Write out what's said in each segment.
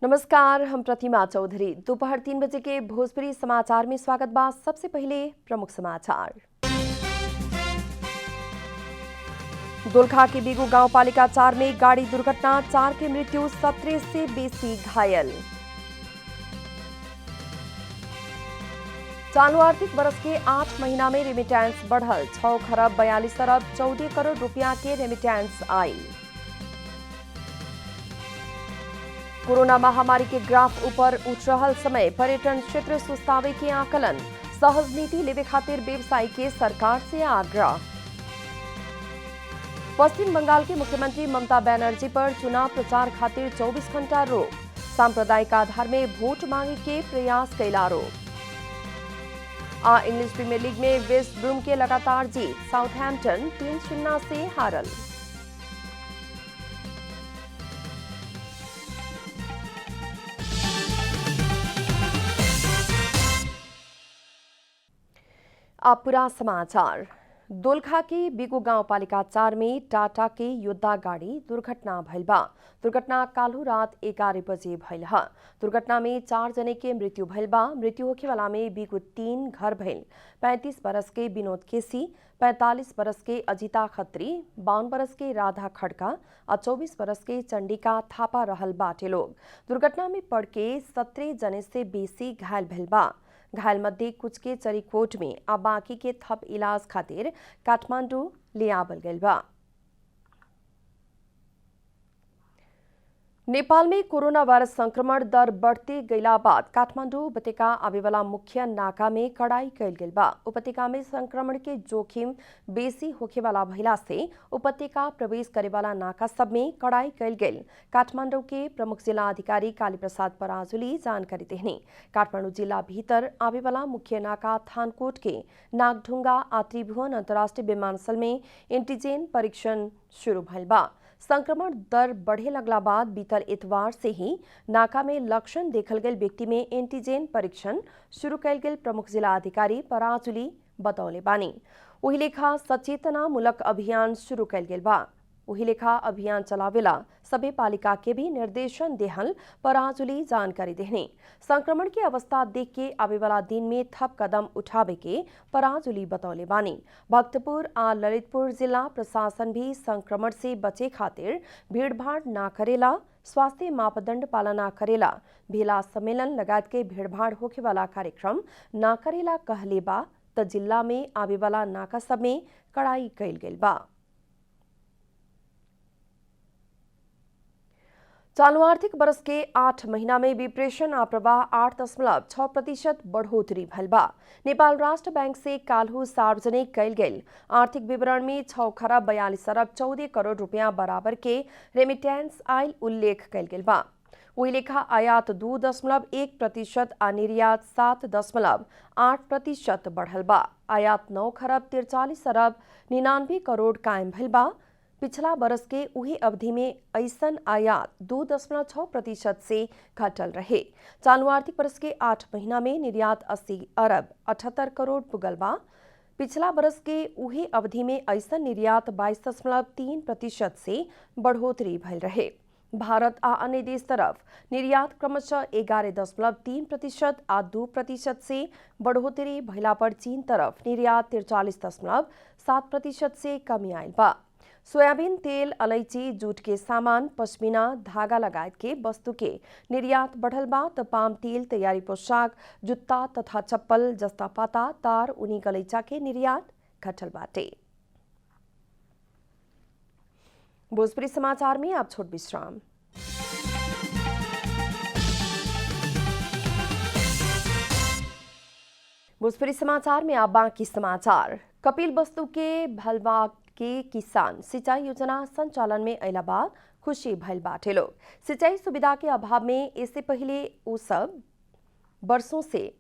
नमस्कार, हम प्रतिमा चौधरी। दोपहर 3 बजे के भोजपुरी समाचार में स्वागत बा। सबसे पहले प्रमुख समाचार। दोलखा के बिगु गाउँपालिका 4 में गाड़ी दुर्घटना, 4 की मृत्यु, 17 से बेसी घायल। चालू आर्थिक वर्ष के 8 महीना में रेमिटेंस बढ़ल, 6 खरब 42 अरब 14 करोड़ रुपया के रेमिटेंस आई। कोरोना महामारी के ग्राफ ऊपर उठ रहल समय पर्यटन क्षेत्र सुस्तावे के आकलन, सहज नीति लेवे खातिर व्यवसायी के सरकार से आग्रह। पश्चिम बंगाल के मुख्यमंत्री ममता बनर्जी पर चुनाव प्रचार खातिर 24 घंटा रोक, सांप्रदायिक आधार में वोट मांगे के प्रयास कैल आरोप। इंग्लिश प्रीमियर लीग में वेस्ट ब्रूम के लगातार जीत, साउथहैम्पटन 3-0 से हारल। अब पूरा समाचार। दोलखा के बिगु गाउँपालिका 4 में टाटा के योद्धा गाड़ी दुर्घटना भइल बा। दुर्घटना काल्हु रात 11 बजे भइल ह। दुर्घटना में 4 जने के मृत्यु भइल बा। मृत्यु होखेवाला में बिगु 3 घर भइल 35 बरस के विनोद केसी, 45 बरस के अजिता खत्री, 52 बरस के राधा खड़का और 24 बरस के चंडिका थापा रहल बाटे लोग। दुर्घटना में पड़ के 17 जने से बेसी घायल भइल बा। घायल मध्ये कुछ के चरीकोट में आ बाकी के थप इलाज खातिर काठमांडू ले आवल गइल बा। नेपाल में कोरोना वायरस संक्रमण दर बढ़ते गइला बाद काठमांडू उपत्यका आवेवाला मुख्य नाका में कड़ाई कैल गेल बा। उपत्यका में संक्रमण के जोखिम बेसी होखेवाला भइला से उपत्यका प्रवेश करेवाला नाका सब में कड़ाई कैल गेल। काठमांडू के प्रमुख जिला अधिकारी काली प्रसाद पराजुली जानकारी देहनी। काठमांडू जिला भीतर आवेवाला मुख्य नाका थानकोट के नागढुंगा आ त्रिभुवन अंतर्राष्ट्रीय विमानस्थल में एंटीजन परीक्षण शुरू भइल बा। संक्रमण दर बढ़े लगला बाद बीतल इतवार से ही नाका में लक्षण देखल गेल व्यक्ति में एंटीजन परीक्षण शुरू कैल गेल प्रमुख जिला अधिकारी पराजुली बतौले बानी। वही लेखा सचेतनामूलक अभियान शुरू कैल गेल बा। वही लेखा अभियान चलावेला सभी पालिका के भी निर्देशन देहल पराजुली जानकारी देहनी। संक्रमण की अवस्था देख के आवे वाला दिन में थप कदम उठावे के पराजुली बतौले बानी। भक्तपुर आ ललितपुर जिला प्रशासन भी संक्रमण से बचे खातिर भीड़भाड़ ना करेला, स्वास्थ्य मापदंड पालना करेला, भेला सम्मेलन लगात के भीड़भाड़ होखे वाला कार्यक्रम ना करेला कहले बा त जिला में आवे वाला नाका सब में कड़ाई कैल गेल बा। चालू आर्थिक वर्ष के 8 महीना में विप्रेषण प्रवाह 8.6% बढ़ोतरी भइल बा। नेपाल राष्ट्र बैंक से काल्हु सार्वजनिक कैल गेल आर्थिक विवरण में 6 खरब 42 अरब 14 करोड़ रुपया बराबर के रेमिटेंस आयल उल्लेख कैल गेल बा। वही लेखा आयात 2.1% आ निर्यात 7.8% बढ़ल बा। आयात 9 खरब 43 अरब 99 करोड़ कायम भइल बा। पिछला वर्ष के उही अवधि में ऐसन आयात 2.6% से घटल रहे। चालू आर्थिक वर्ष के 8 महीना में निर्यात 80 अरब 78 करोड़ पुगल बा। पिछला वर्ष के उही अवधि में ऐसन निर्यात 22.3% से बढ़ोतरी भइल रहे। भारत आ अन्य देश तरफ निर्यात क्रमशः 11.3% आ 2% से बढ़ोतरी भइला पर चीन तरफ निर्यात 43.7% से कमी आयल बा। सोयाबीन तेल, अलैची, जूट के सामान, पश्मीना, धागा लगायत के वस्तु के निर्यात बढ़ल बा त पाम तेल, तैयारी पोशाक, जुत्ता तथा चप्पल, जस्ता पाता, तार, ऊनी गलैचा के निर्यात घटल बाटे। भोजपुरी समाचार में आप छोट विश्राम। भोजपुरी समाचार में आप बाकी समाचार। कपिल वस्तु के भलवा के किसान सिंचाई योजना संचालन में अइला बाद खुशी भइल बाटे लोग। सिंचाई सुविधा के अभाव में इससे पहले वो सब बरसों से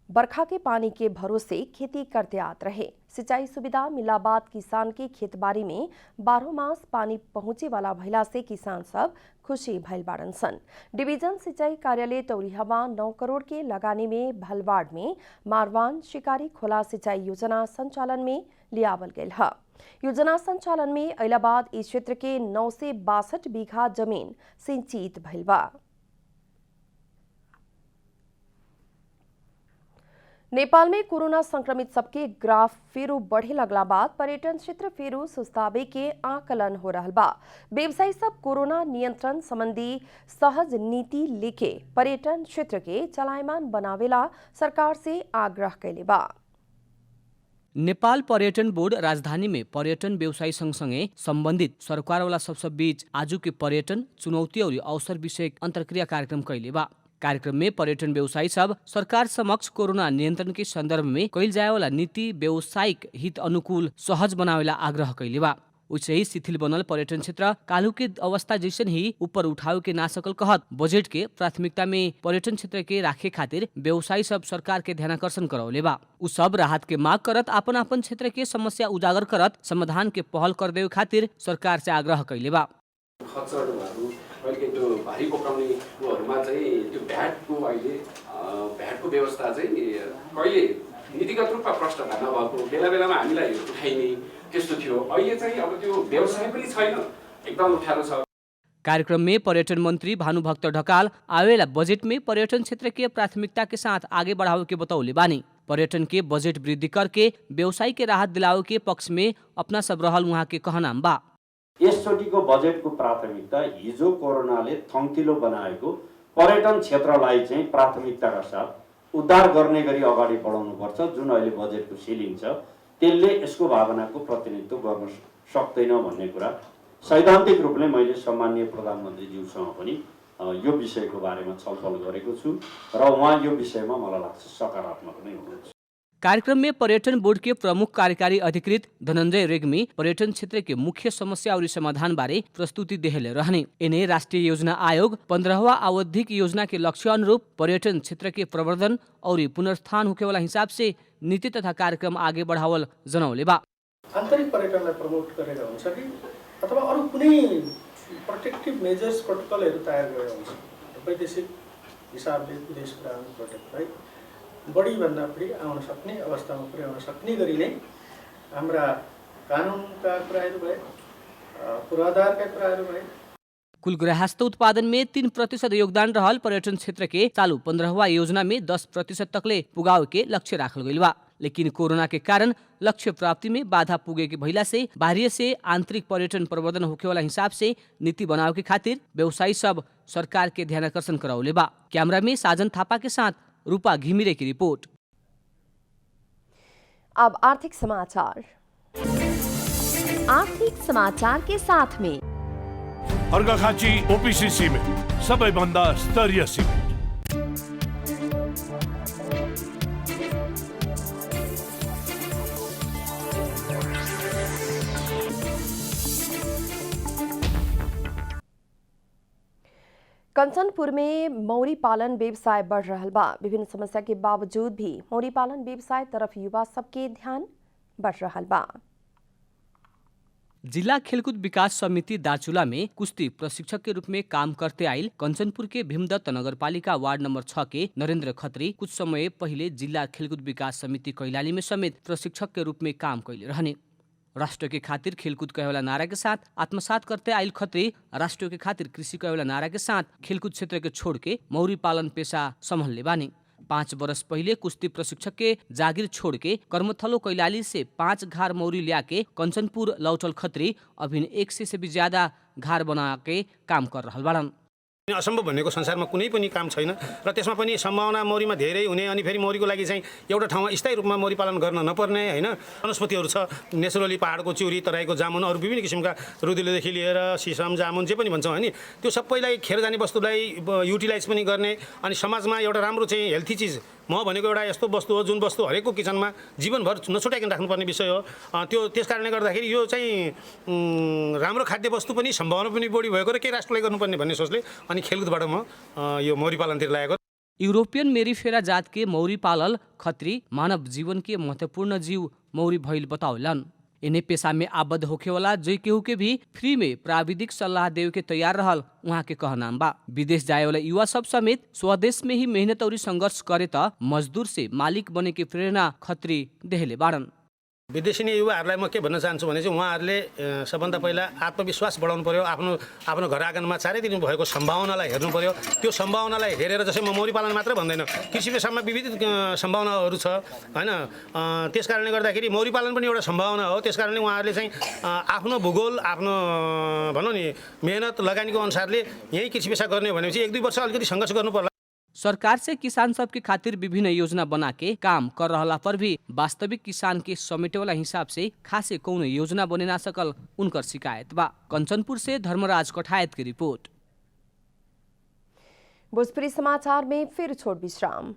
बरखा के पानी के भरोसे खेती करते आत रहे। सिंचाई सुविधा मिला बाद किसान के खेतबाड़ी में 12 मास पानी पहुंचे वाला भइला से किसान सब खुशी भइल बाड़न सन। डिवीजन सिंचाई कार्यालय तौलिहवा 9 करोड़ के लगानी में भलवाड़ में मारवान शिकारी खोला सिंचाई योजना संचालन में लियावल गेल है। योजना संचालन में अइला बाद इस क्षेत्र के 9 से 62 बीघा जमीन सिंचित भइल बा। नेपाल में कोरोना संक्रमित सबके ग्राफ फेरू बढ़े लगला बाद पर्यटन क्षेत्र फेरू सुस्तावे के आकलन हो रहा बा। व्यवसायी सब कोरोना नियंत्रण संबंधी सहज नीति लेके पर्यटन क्षेत्र के चलायमान बनावेला सरकार से आग्रह कैले बा। नेपाल पर्यटन बोर्ड राजधानी में पर्यटन व्यवसायी सँगसँगै सम्बन्धित सरकारवाला सबसे बीच आजु के पर्यटन चुनौती और अवसर विषय अंतरक्रिया कार्यक्रम कैले बा। कार्यक्रम में पर्यटन व्यवसायी सब सरकार समक्ष कोरोना नियंत्रण के संदर्भ में कैल जाए वाला नीति व्यवसायिक हित अनुकूल सहज बनावेला आग्रह कैले बा। वैसे ही शिथिल बनल पर्यटन क्षेत्र कालू के अवस्था जैसन ही ऊपर उठाव के ना सकल कहत बजट के प्राथमिकता में पर्यटन क्षेत्र के राखे खातिर व्यवसायी सब सरकार के ध्यानाकर्षण करौले बा। उ सब राहत के माग करत अपन अपन क्षेत्र के समस्या उजागर करत समाधान के पहल कर देवे खातिर सरकार से आग्रह कैले बा। त्यो भारी पकाउनेहरूमा चाहिँ त्यो भ्याटको व्यवस्था चाहिँ कहिले नीतिगत रूपमा प्रष्ट नभएको बेला हामीलाई उठाइने त्यस्तो थियो। अहिले चाहिँ अब त्यो व्यवसाय पनि छैन, एकदम अप्ठ्यारो छ। कार्यक्रम में पर्यटन मंत्री भानुभक्त ढकाल आवेला बजट में पर्यटन क्षेत्र के प्राथमिकता के साथ आगे बढ़ावे के बतौले बानी। पर्यटन के बजट वृद्धि करके व्यवसायी के राहत दिलावे के पक्ष में अपना सब रहल उहाँ के कहनाम बा। यसचोटिको बजेटको प्राथमिकता हिजो कोरोनाले थङ्किलो बनाएको पर्यटन क्षेत्रलाई चाहिँ प्राथमिकताका साथ उद्धार गर्ने गरी अगाडि बढाउनुपर्छ। जुन अहिले बजेटको सिलिङ छ त्यसले यसको भावनाको प्रतिनिधित्व गर्न सक्दैन भन्ने कुरा सैद्धान्तिक रूपले मैले सम्माननीय प्रधानमन्त्रीज्यूसँग पनि यो विषयको बारेमा छलफल गरेको छु र उहाँ यो विषयमा मलाई लाग्छ सकारात्मक नै हुनुहुन्छ। कार्यक्रम में पर्यटन बोर्ड के प्रमुख कार्यकारी अधिकृत धनंजय रेग्मी पर्यटन क्षेत्र के मुख्य समस्या और समाधान बारे प्रस्तुति देहले रहने। इन्हें राष्ट्रीय योजना आयोग 15वां आवधिक योजना के लक्ष्य अनुरूप पर्यटन क्षेत्र के प्रवर्धन और पुनर्स्थान होके वाला हिसाब से नीति तथा कार्यक्रम आगे बढ़ावल जनौले बा। आन्तरिक पर्यटनलाई प्रमोट गरेर हुन्छ कि अथवा अरू कुनै प्रोटेक्टिभ मेजर्स प्रोटोकलहरू तयार गरेर हुन्छ। वैदेशिक हिसाबले विदेशको प्रोटेक्टलाई बढी भन्दा बढी आउन सक्ने अवस्थामा पुर्याउन सक्ने गरी नै हाम्रा कानुनका कुराहरू भए, पूर्वाधारका कुराहरू भए। कुल गृहस्थ उत्पादन में 3% योगदान रहल पर्यटन क्षेत्र के चालू 15वां योजना में 10% तकले पुगाव के लक्ष्य राखल गइल बा। लेकिन कोरोना के कारण लक्ष्य प्राप्ति में बाधा पुगे के भइला से बाहरी से आंतरिक पर्यटन प्रवर्धन होके वाला हिसाब से नीति बनावे के खातिर व्यवसायी सब सरकार के ध्यानाकर्षण कराउले बा। कैमरा में साजन थापा के साथ रूपा घिमिरे की रिपोर्ट। अब आर्थिक समाचार। आर्थिक समाचार के साथ में अर्घाखाँची ओपीसी सिमेन्ट सबैभन्दा स्तरीय सिमेन्ट। कंचनपुर में मौरी पालन व्यवसाय बढ़ रहा बा। विभिन्न समस्या के बावजूद भी मौरी पालन व्यवसाय तरफ युवा सबके ध्यान बढ़ रहा बा। जिला खेलकूद विकास समिति दार्चुला में कुश्ती प्रशिक्षक के रूप में काम करते आइल कंचनपुर के भीमदत्त नगरपालिका वार्ड नंबर 6 के नरेंद्र खत्री कुछ समय पहले जिला खेलकूद विकास समिति कैलाली में समेत प्रशिक्षक के रूप में काम कैले रहने। राष्ट्र के खातिर खेलकूद कहेवाला नारा के साथ आत्मसात करते आइल खत्री राष्ट्र के खातिर कृषि कहेवाला नारा के साथ खेलकूद क्षेत्र के छोड़ के मौरी पालन पेशा संभालने बानी। 5 वर्ष पहले कुश्ती प्रशिक्षक के जागीर छोड़ के कर्मथलो कैलाली से 5 घार मौरी लिया के कंचनपुर लौटल खत्री अभिन 100 से भी ज्यादा घार बना के काम कर रहा बाड़न। असम्भव भनेको संसारमा कुनै पनि काम छैन र त्यसमा पनि सम्भावना मौरीमा धेरै हुने अनि फेरि मौरीको लागि चाहिँ एउटा ठाउँमा स्थायी रूपमा मौरी पालन गर्न नपर्ने हैन वनस्पतिहरू छ। नेचुरली पहाडको चिउरी तराईको जामुन अरू विभिन्न किसिमका रुदिलोदेखि लिएर सिसम जामुन जे पनि भन्छौँ हैन त्यो सबैलाई खेर जाने वस्तुलाई युटिलाइज पनि गर्ने अनि समाजमा एउटा राम्रो चाहिँ हेल्थी चिज म भनेको एउटा यस्तो वस्तु हो जुन वस्तु हरेकको किचनमा जीवनभर नछुटाइकन राख्नुपर्ने विषय हो। त्यो त्यसकारणले गर्दाखेरि यो चाहिँ राम्रो खाद्य वस्तु पनि सम्भावना पनि बढी भएको र के राष्ट्रलाई गर्नुपर्ने भन्ने सोचले अनि खेलकुदबाट म यो मौरी पालनतिर लागेको। यूरोपियन मेरीफेरा जात के मौरी पालल खत्री मानव जीवन के महत्वपूर्ण जीव मौरी भइल बताउलन। इन्हें पेशा में आबद्ध होके वाला जो केहू के भी फ्री में प्राविधिक सलाह देवे के तैयार रहल वहाँ के कहनाम बा। विदेश जाए वाला युवा सब समेत स्वदेश में ही मेहनत और संघर्ष करे त मजदूर से मालिक बने के प्रेरणा खत्री देहले बाड़न। विदेशी युवाहरूलाई म के भन्न चाहन्छु भने चाहिँ उहाँहरूले सबभन्दा पहिला आत्मविश्वास बढाउनु पर्यो। आफ्नो घर आँगनमा चारैतिर भएको सम्भावनालाई हेर्नु पर्यो। त्यो सम्भावनालाई हेरेर जस्तै म मौरी पालन मात्रै भन्दैन, कृषि पेसामा विविध सम्भावनाहरू छ हैन। त्यसकारणले गर्दाखेरि मौरी पालन पनि एउटा सम्भावना हो। त्यसकारणले उहाँहरूले चाहिँ आफ्नो भूगोल, आफ्नो भनौँ नि मेहनत लगानीको अनुसारले यही कृषि पेसा गर्ने भनेपछि 1-2 वर्ष अलिकति सङ्घर्ष गर्नु पर्ला। सरकार से किसान सब के खातिर विभिन्न योजना बना के काम कर रहा पर भी वास्तविक किसान के समेटे वाला हिसाब से खासे कौन योजना बने ना सकल उनकर शिकायत बा। कंचनपुर से धर्मराज कठायत की रिपोर्ट। भोजपुरी समाचार में फिर छोट विश्राम।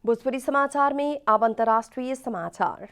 भोजपुरी समाचार में अब अंतर्राष्ट्रीय समाचार।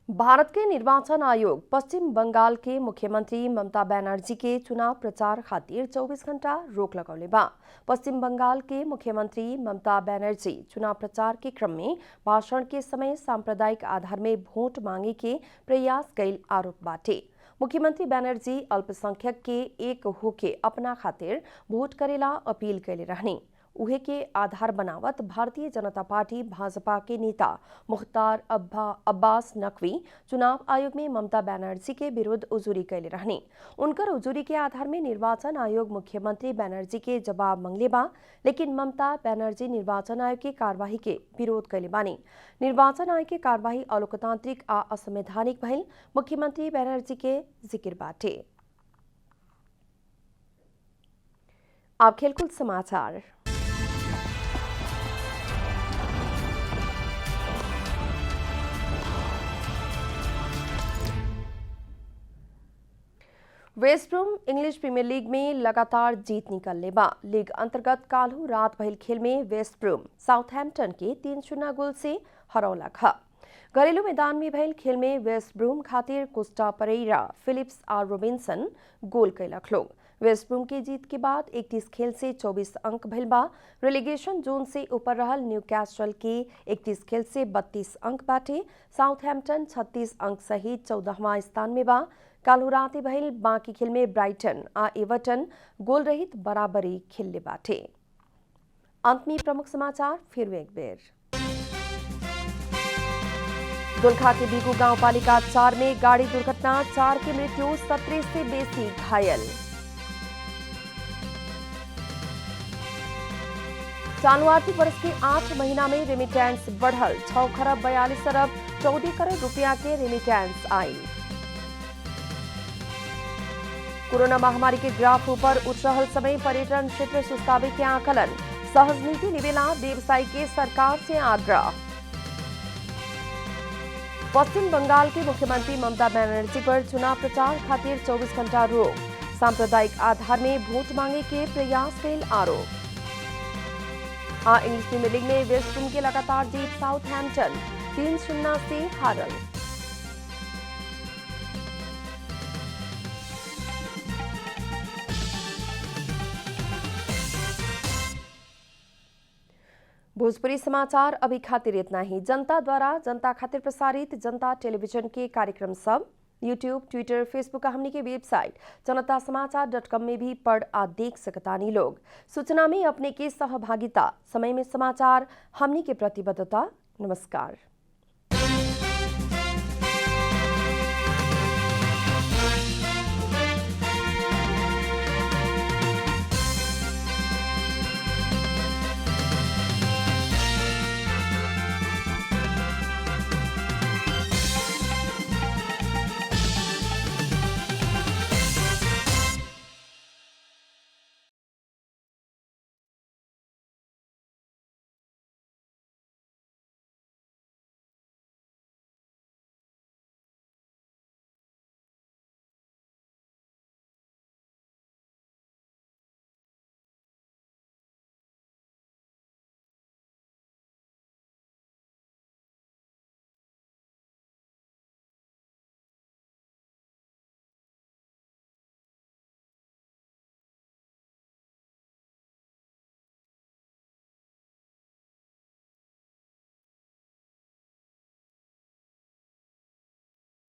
भारत के निर्वाचन आयोग पश्चिम बंगाल के मुख्यमंत्री ममता बनर्जी के चुनाव प्रचार खातिर 24 घंटा रोक लगौले बा। पश्चिम बंगाल के मुख्यमंत्री ममता बनर्जी चुनाव प्रचार के क्रम में भाषण के समय सांप्रदायिक आधार में वोट मांगे के प्रयास कैल आरोप बाटे। मुख्यमंत्री बनर्जी अल्पसंख्यक के एक होके अपना खातिर वोट करेला अपील कैले रहनी। उहे के आधार बनावत भारतीय जनता पार्टी भाजपा के नेता मुख्तार अब्बास नकवी चुनाव आयोग में ममता बनर्जी के विरुद्ध उजुरी कैले रहने। उनकर उजुरी के आधार में निर्वाचन आयोग मुख्यमंत्री बनर्जी के जवाब मंगले बा, लेकिन ममता बनर्जी निर्वाचन आयोग के कार्यवाही के विरोध कैले बानी। निर्वाचन आयोग के कार्यवाही अलोकतांत्रिक आ असंवैधानिक भइल मुख्यमंत्री बनर्जी के जिक्र बाटे। अब खेलकूद समाचार। West Brom English Premier League में लगातार जीत निकलने बा। लीग अंतर्गत काल्हू रात भइल खेल में वेस्ट ब्रूम साउथहैम्पटन के 3-0 गोल से हरौलक ह। घरेलू मैदान में भइल खेल में वेस्ट ब्रूम खातिर कोस्टा परेरा, फिलिप्स और रोबिन्सन गोल कैलक लोग। वेस्ट ब्रूम की जीत के बाद 31 खेल से 24 अंक भइल बा। रेलीगेशन जोन से ऊपर रहल न्यूकास्टल के 31 खेल से 32 अंक बाटे। साउथहैम्पटन 36 अंक सहित 14वां स्थान में बा। काल्हू राते भइल बाकी खेल में ब्राइटन आ एवर्टन गोल रहित बराबरी खेलले बाटे। अंत में प्रमुख समाचार फिर एक बेर। दोलखा के बीगू गांवपालिका 4 में गाड़ी दुर्घटना, 4 की मृत्यु, 17 से बेसी घायल। चालू आर्थिक वर्ष के 8 महीना में रेमिटेंस बढ़ल, 6 खरब 42 अरब 14 करोड़ रुपया के रेमिटेंस आई। कोरोना महामारी के ग्राफ ऊपर उठ रहल समय पर्यटन क्षेत्र सुस्तावे के आकलन, सहज नीति निवेला व्यवसायी के सरकार से आग्रह। पश्चिम बंगाल के मुख्यमंत्री ममता बनर्जी पर चुनाव प्रचार खातिर 24 घंटा रोक, सांप्रदायिक आधार में वोट मांगे के प्रयास कैल आरोप। इंग्लिश प्रीमियर लीग में वेस्ट ब्रूम के लगातार जीत, साउथहैम्पटन 3-0 से हारल। भोजपुरी समाचार अभी खातिर इतना ही। जनता द्वारा जनता खातिर प्रसारित जनता टेलीविजन के कार्यक्रम सब यूट्यूब, ट्विटर, फेसबुक हमनी के वेबसाइट जनतासमाचार.com में भी पढ़ आ देख सकतानी लोग। सूचना में अपने के सहभागिता, समय में समाचार हमनी के प्रतिबद्धता। नमस्कार।